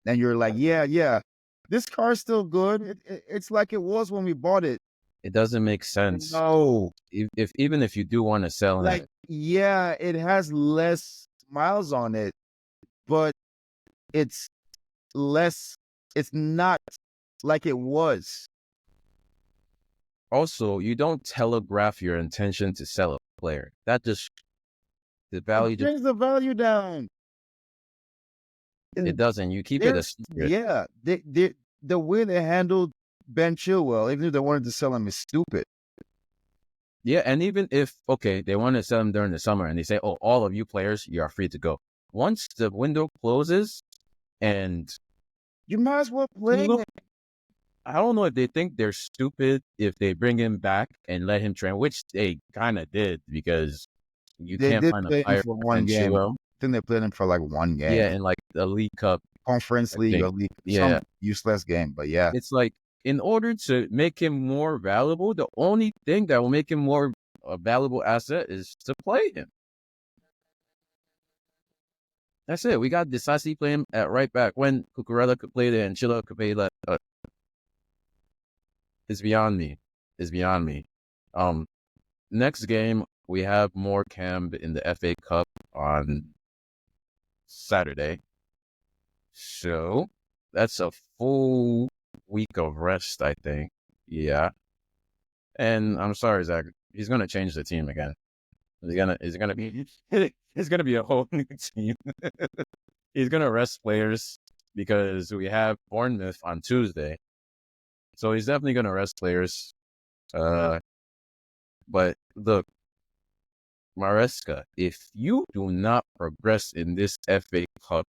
And you're like, yeah, this car's still good. It's like it was when we bought it. It doesn't make sense. No, If even if you do want to sell like it, yeah, it has less miles on it, but it's less. It's not like it was. also you don't telegraph your intention to sell a player. That just the value It just brings the value down. it doesn't. You keep it a There's secret. yeah, the way they handled Ben Chilwell, even if they wanted to sell him, is stupid. Yeah, and even if okay, they want to sell him during the summer and they say, oh, all of you players, you are free to go. Once the window closes and You might as well play look, him. I don't know if they think they're stupid if they bring him back and let him train, which they kind of did because you They can't did find a play him player for better one than game. Chilwell. I think they played him for like one game. Yeah, in like the League Cup, Conference I League or think. League, Yeah, some useless game. But yeah, it's like in order to make him more valuable, the only thing that will make him more a valuable asset is to play him. That's it. We got Disasi play him at right back when Cucurella could play there and Chilwell could play left. It's beyond me. It's beyond me. Next game we have more camp in the FA Cup on Saturday. So that's a full week of rest, I think. Yeah. And I'm sorry, Zach. He's gonna change the team again. He's gonna be it's gonna be a whole new team. He's gonna rest players because we have Bournemouth on Tuesday. So he's definitely gonna rest players. But look, Maresca, if you do not progress in this FA Cup,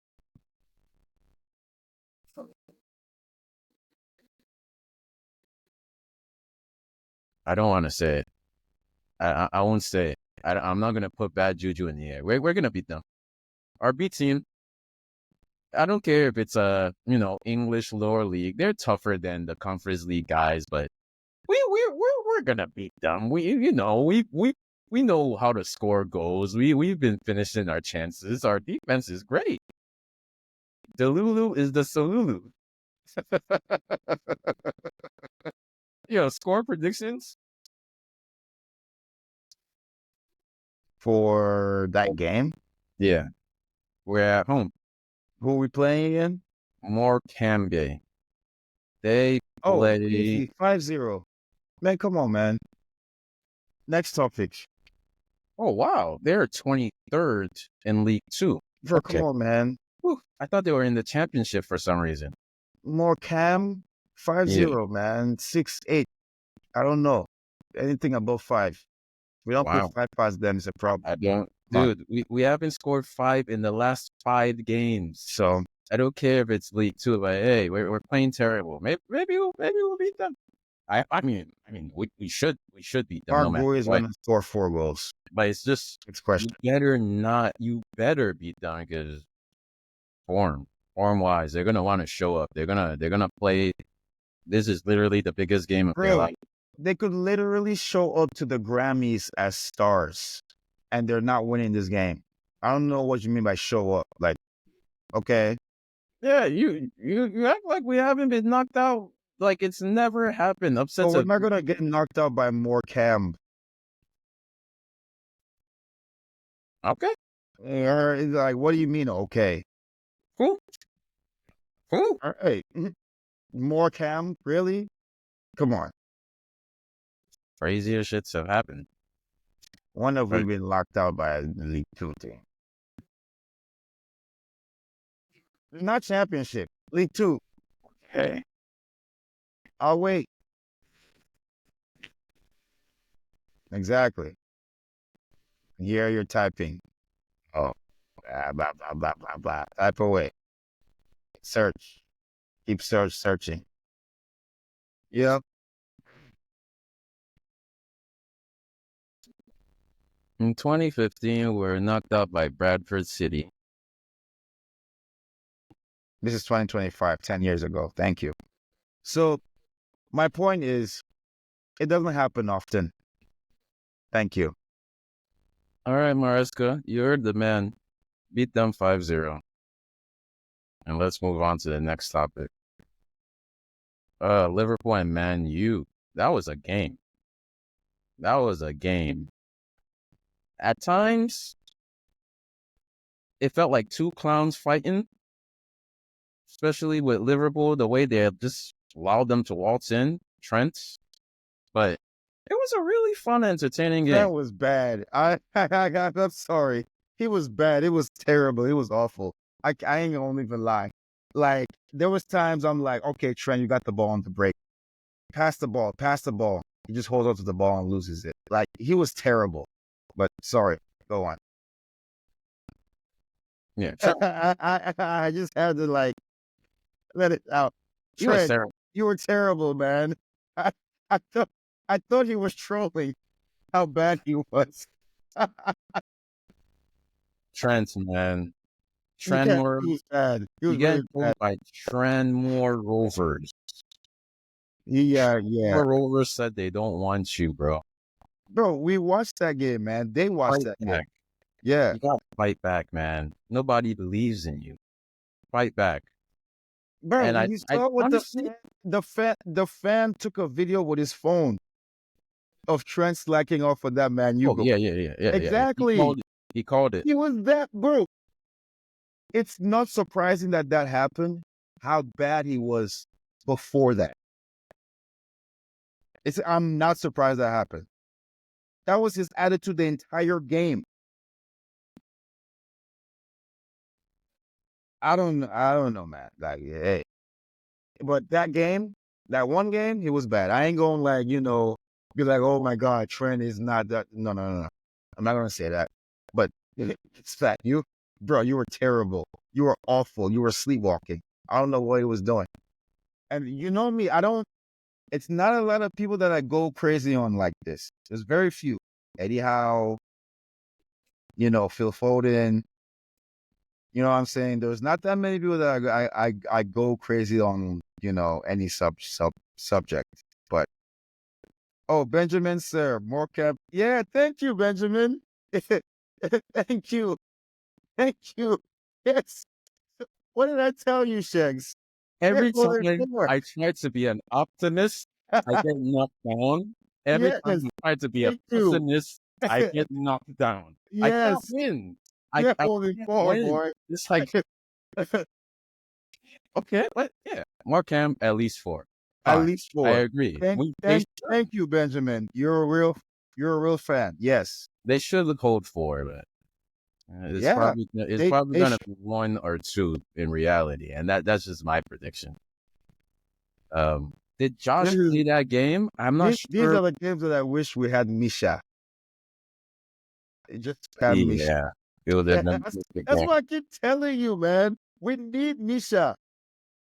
I don't want to say it. I won't say it. I'm not gonna put bad juju in the air. We're gonna beat them. Our B team. I don't care if it's a English lower league. They're tougher than the Conference League guys, but we're gonna beat them. We know how to score goals. We've been finishing our chances. Our defense is great. The Lulu is the Solulu. Score predictions for that game. Yeah, we're at home. Who are we playing again? More Cambe. They play. Easy 5-0. Man, come on, man. Next topic. Oh wow, they're 23rd in League Two. Come on, man. Whew, I thought they were in the championship for some reason. More Cam 5-0, man. 6-8. I don't know. Anything above 5. We don't put 5 past them is a problem. I don't. Dude, we haven't scored 5 in the last 5 games. So I don't care if it's League Two, but hey, we're playing terrible. Maybe we'll beat them. I mean, we should beat them. Our No matter boy is what. going to score 4 goals. But it's just question. You better beat them because form wise, they're gonna want to show up. They're gonna play. This is literally the biggest game of their life. They could literally show up to the Grammys as stars, and they're not winning this game. I don't know what you mean by show up. Like, okay, yeah, you act like we haven't been knocked out. Like it's never happened. So we're not gonna get knocked out by more Cam. Okay. Like, what do you mean? Okay. Cool. All right. More Cam, really? Come on. Crazier shits have happened. When have we been locked out by a League Two team? Not championship. League Two. Okay. I'll wait. Exactly. Here you're typing. Oh, blah, blah, blah, blah, blah, blah. Type away. Search. Keep searching. Yeah. In 2015, we were knocked out by Bradford City. This is 2025, 10 years ago. Thank you. So my point is, it doesn't happen often. Thank you. All right, Maresca, you're the man. Beat them 5-0. And let's move on to the next topic. Liverpool and Man U. That was a game. That was a game. At times, it felt like two clowns fighting, especially with Liverpool, the way they just allowed them to waltz in, Trent. But it was a really fun, entertaining game. That was bad. I'm sorry. He was bad. It was terrible. It was awful. I ain't gonna even lie. Like, there was times I'm like, okay, Trent, you got the ball on the break. Pass the ball. Pass the ball. He just holds on to the ball and loses it. Like, he was terrible. But sorry. Go on. Yeah, I just had to, like, let it out. he was Trent, terrible. you were terrible, man. I, I thought he was trolling how bad he was. Trent, man. Yeah, Tranmore, he was bad. He you was get really told bad. by Tranmore Rovers. Yeah. Tranmore Rovers said they don't want you, bro. Bro, we watched that game, man. They watched Fight that game. back. Yeah. You got to fight back, man. Nobody believes in you. Fight back. Bro, And I you saw what honestly, the fan took a video with his phone of Trent slacking off of that man. You go. yeah. Exactly. He called it. He was that, bro. It's not surprising that happened, how bad he was before that. I'm not surprised that happened. That was his attitude the entire game. I don't know, man. Like, hey. But that one game, he was bad. I ain't going like, be like, oh my God, Trent is not that. No. I'm not going to say that. But it's fact. You were terrible. You were awful. You were sleepwalking. I don't know what he was doing. And you know me, it's not a lot of people that I go crazy on like this. There's very few. Eddie Howe, Phil Foden. You know what I'm saying? There's not that many people that I go crazy on, any subject. But Benjamin, sir, more cap. Yeah, thank you, Benjamin. Thank you. Thank you. Yes. What did I tell you, Shags? Every Well, time I try to be an optimist, I get knocked down. Every yes. time I try to be a Thank you. pessimist, I get knocked down. I can't Yes. win. Yeah, I holy can't four, win. boy. It's like, okay, what? Yeah, Markham at least 4. At Fine. least 4. I agree. Thank you, Benjamin. You're a real fan. Yes. They should hold 4, but it's Yeah. probably gonna be 1 or 2 in reality, and that's just my prediction. Did Josh play that game? I'm not sure. These are the games that I wish we had Misha. Just have Misha. Yeah, it would have been That's what I keep telling you, man. We need Misha.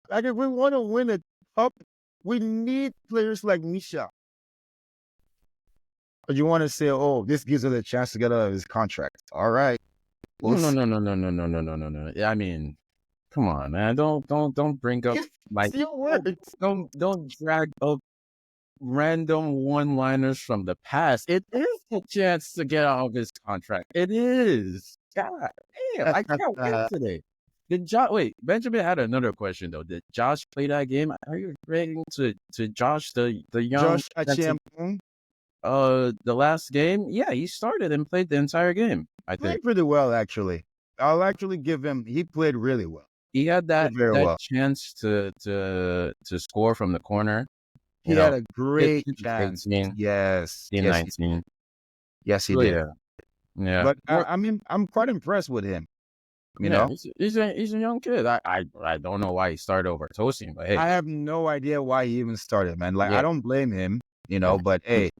Like, if we want to win a cup, we need players like Misha. But you want to say, oh, this gives us a chance to get out of his contract. All right. No. I mean, come on, man. Don't bring up like don't drag up random one-liners from the past. It is a chance to get out of his contract. It is. God damn, I can't wait today. Benjamin had another question though. Did Josh play that game? Are you referring to Josh, the young Josh Achiampong? The last game? Yeah, he started and played the entire game. I think played pretty well, actually. I'll actually give him. He played really well. He had that well. chance to score from the corner. He had a great chance. 18, yes. 19. Yes, he did. Yeah. But I mean, I'm quite impressed with him. You know, he's a young kid. I don't know why he started over Tosin, but hey, I have no idea why he even started, man. Like, I don't blame him, but hey,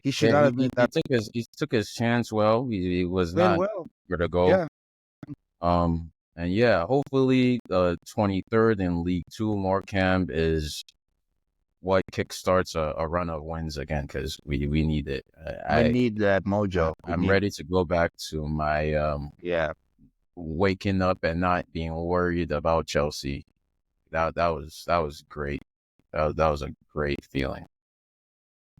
he should not have been that. He took his chance well. He was played not well. where to go. Yeah. And yeah, hopefully 23rd in League 2 Morecambe is what kickstarts a run of wins again, because we need it. We need that mojo. I'm ready to go back to my waking up and not being worried about Chelsea. That was great. That was a great feeling.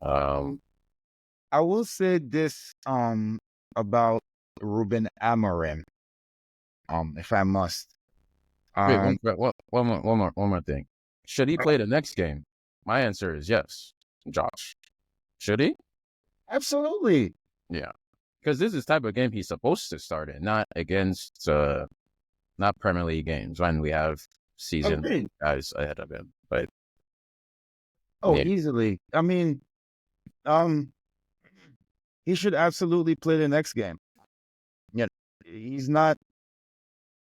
I will say this about Ruben Amorim, if I must. Wait, one more thing. Should he play the next game? My answer is yes. Josh, should he? Absolutely. Yeah, because this is the type of game he's supposed to start in, not against not Premier League games when we have seasoned guys ahead of him. But easily. I mean, he should absolutely play the next game. Yeah, he's not.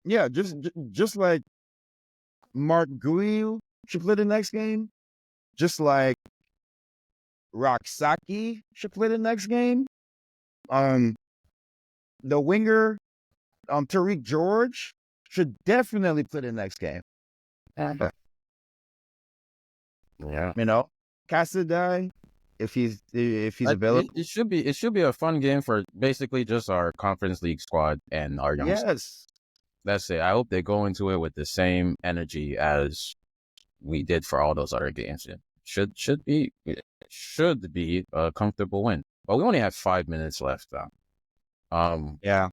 Yeah, just like Mark Guiu should play the next game. Just like Roxaki should play the next game. The winger, Tariq George should definitely play the next game. yeah, You know, Casadei, if he's available. It should be a fun game for basically just our Conference League squad and our youngsters. Yes. That's it. I hope they go into it with the same energy as we did for all those other games. It should be a comfortable win. But we only have 5 minutes left. Yeah.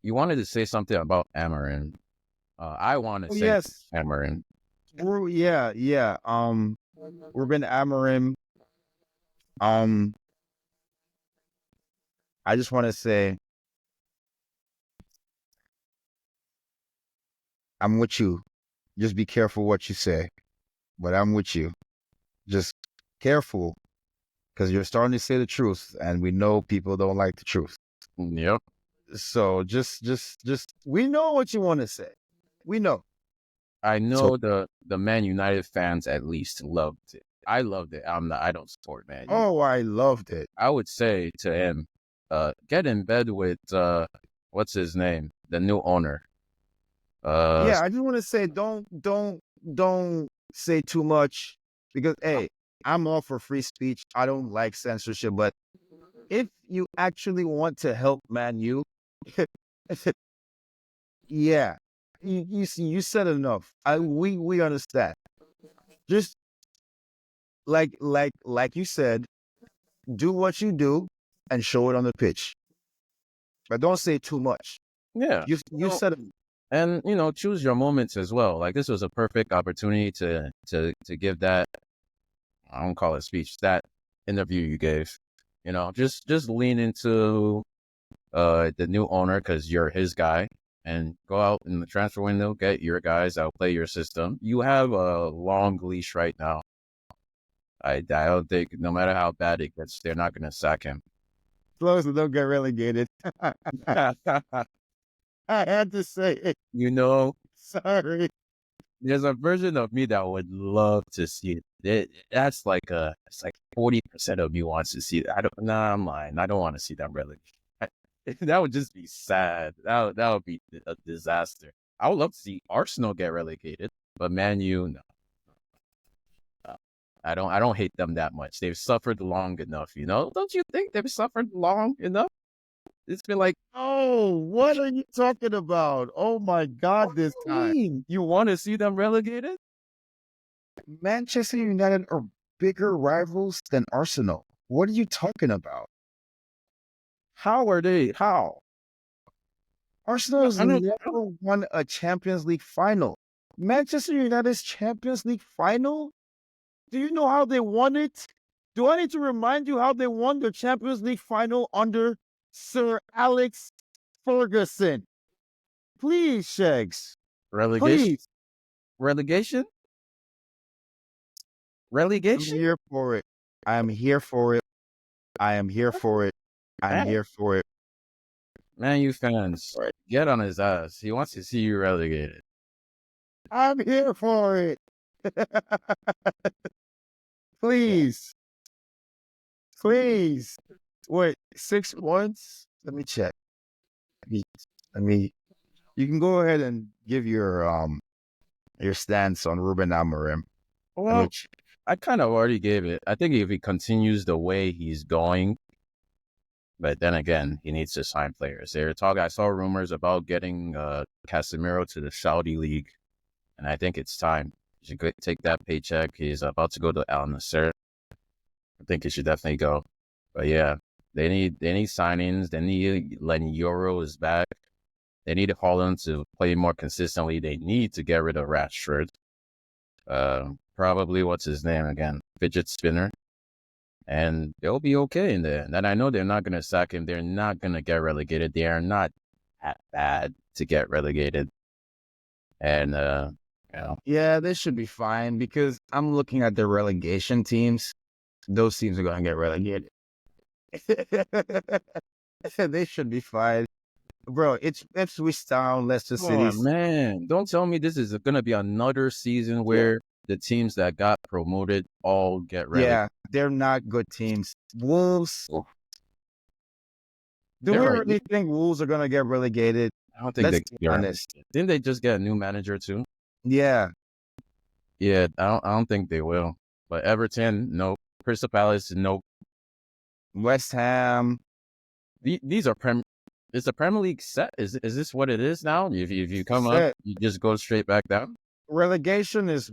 You wanted to say something about Amorim. I want to say yes. Amorim. Yeah. Ruben Amorim. I just want to say, I'm with you. Just be careful what you say. But I'm with you. Just careful, because you're starting to say the truth, and we know people don't like the truth. Yep. So just we know what you want to say. We know. I know the Man United fans at least loved it. I loved it. I don't support Man United. Oh, I loved it. I would say to him, get in bed with what's his name, the new owner. I just want to say, don't say too much, because hey, I'm all for free speech. I don't like censorship, but if you actually want to help Man U, yeah, you said enough. We understand. Just like you said, do what you do and show it on the pitch, but don't say too much. Yeah, you said it. And choose your moments as well. Like, this was a perfect opportunity to give that, I don't call it speech, that interview you gave. Just lean into the new owner, because you're his guy, and go out in the transfer window, get your guys, outplay your system. You have a long leash right now. I don't think, no matter how bad it gets, they're not going to sack him. As long as they don't get relegated. I had to say it. Sorry. There's a version of me that would love to see it. That's like it's like 40% of me wants to see it. I'm lying. I don't want to see them relegated. That would just be sad. That would be a disaster. I would love to see Arsenal get relegated, but Man U, no. I don't hate them that much. They've suffered long enough, Don't you think they've suffered long enough? It's been like, oh, what are you talking about? Oh my God, this time. You want to see them relegated? Manchester United are bigger rivals than Arsenal. What are you talking about? How are they? How? Arsenal has never won a Champions League final. Manchester United's Champions League final? Do you know how they won it? Do I need to remind you how they won the Champions League final under Sir Alex Ferguson? Please, Shags. Relegation? Please. Relegation? I'm here for it. I am here for it. I'm here for it. Man, you fans, get on his ass. He wants to see you relegated. I'm here for it. Please. Wait, 6 months? Let me check. You can go ahead and give your stance on Ruben Amorim. Well, I kind of already gave it. I think if he continues the way he's going, but then again, he needs to sign players. I saw rumors about getting Casemiro to the Saudi League, and I think it's time. He should take that paycheck. He's about to go to Al Nassr. I think he should definitely go. But yeah, they need signings. They need Len Euro is back. They need Holland to play more consistently. They need to get rid of Rashford. Probably what's his name again? Fidget spinner. And they'll be okay in there. And I know they're not going to sack him. They're not going to get relegated. They are not that bad to get relegated. And, yeah, they should be fine because I'm looking at the relegation teams. Those teams are going to get relegated. They should be fine. Bro, it's Ipswich Town, Leicester City. Oh, man. Don't tell me this is going to be another season where the teams that got promoted all get relegated. Yeah, they're not good teams. Wolves. Do we really think Wolves are going to get relegated? I don't think Let's be honest. Didn't they just get a new manager too? Yeah. Yeah, I don't think they will. But Everton, nope. Crystal Palace, nope. West Ham. These are Is the Premier League set? Is this what it is now? If you come up, you just go straight back down? Relegation is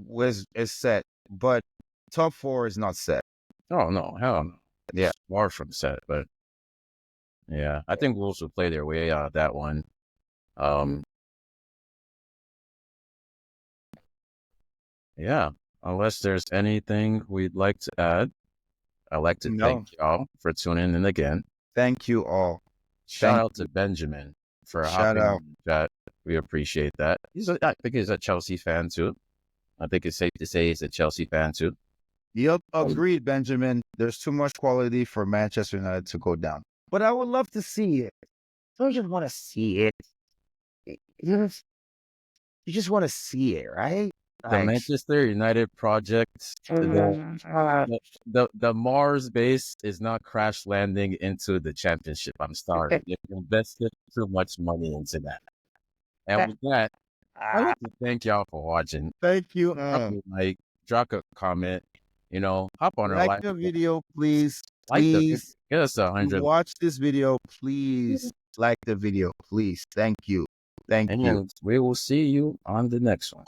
set, but top 4 is not set. Oh, no. Hell no. Yeah. Far from set, but yeah. I think Wolves will play their way out of that one. Yeah. Unless there's anything we'd like to add, I'd like to thank y'all for tuning in again. Thank you all. Shout out to Benjamin for hopping on the chat. We appreciate that. I think he's a Chelsea fan too. I think it's safe to say he's a Chelsea fan too. Yep, agreed, Benjamin. There's too much quality for Manchester United to go down. But I would love to see it. Don't just want to see it. You just want to see it, right? The Manchester United project, the Mars base is not crash landing into the championship. I'm sorry. They've invested too much money into that. And with that, I'd like to thank y'all for watching. Thank you. Drop a comment, hop on our like the video, please. Please. Get us 100. Watch this video, please. Like the video, please. Thank you. Thank you. We will see you on the next one.